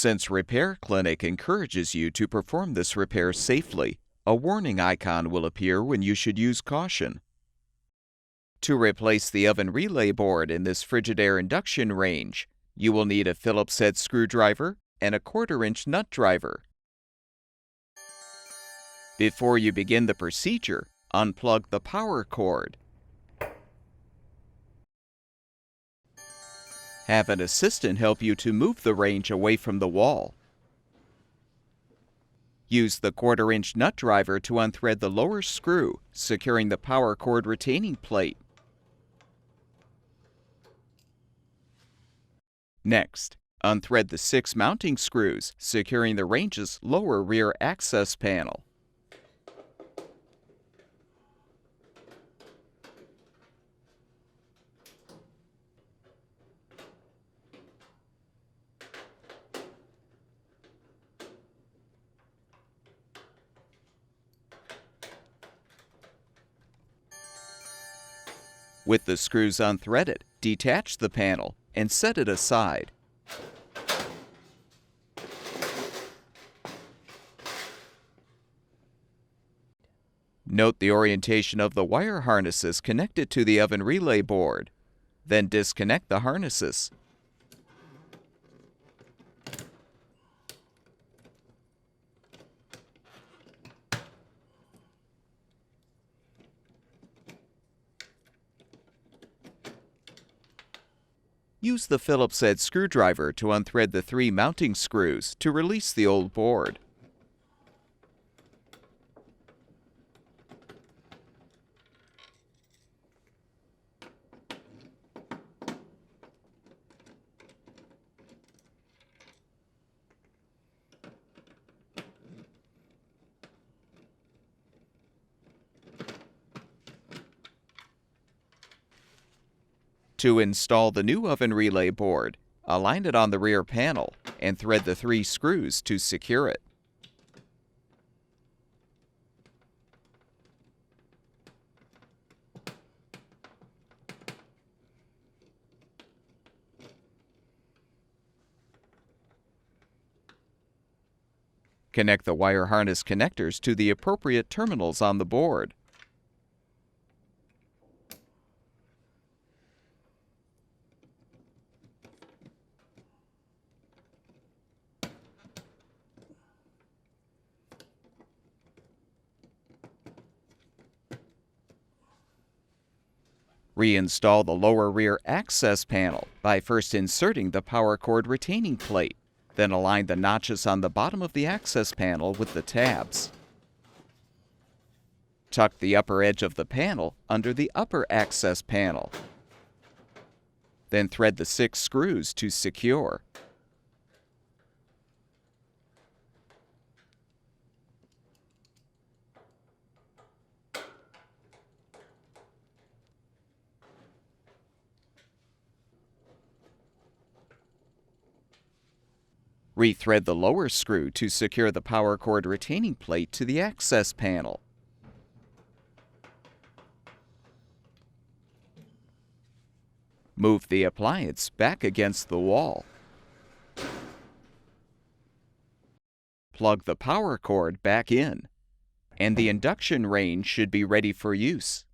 Since Repair Clinic encourages you to perform this repair safely, a warning icon will appear when you should use caution. To replace the oven relay board in this Frigidaire Induction range, you will need a Phillips head screwdriver and a 1/4-inch nut driver. Before you begin the procedure, unplug the power cord. Have an assistant help you to move the range away from the wall. Use the 1/4-inch nut driver to unthread the lower screw, securing the power cord retaining plate. Next, unthread the 6 mounting screws, securing the range's lower rear access panel. With the screws unthreaded, detach the panel and set it aside. Note the orientation of the wire harnesses connected to the oven relay board. Then disconnect the harnesses. Use the Phillips head screwdriver to unthread the 3 mounting screws to release the old board. To install the new oven relay board, align it on the rear panel and thread the 3 screws to secure it. Connect the wire harness connectors to the appropriate terminals on the board. Reinstall the lower rear access panel by first inserting the power cord retaining plate. Then align the notches on the bottom of the access panel with the tabs. Tuck the upper edge of the panel under the upper access panel. Then thread the 6 screws to secure. Rethread the lower screw to secure the power cord retaining plate to the access panel. Move the appliance back against the wall. Plug the power cord back in, and the induction range should be ready for use.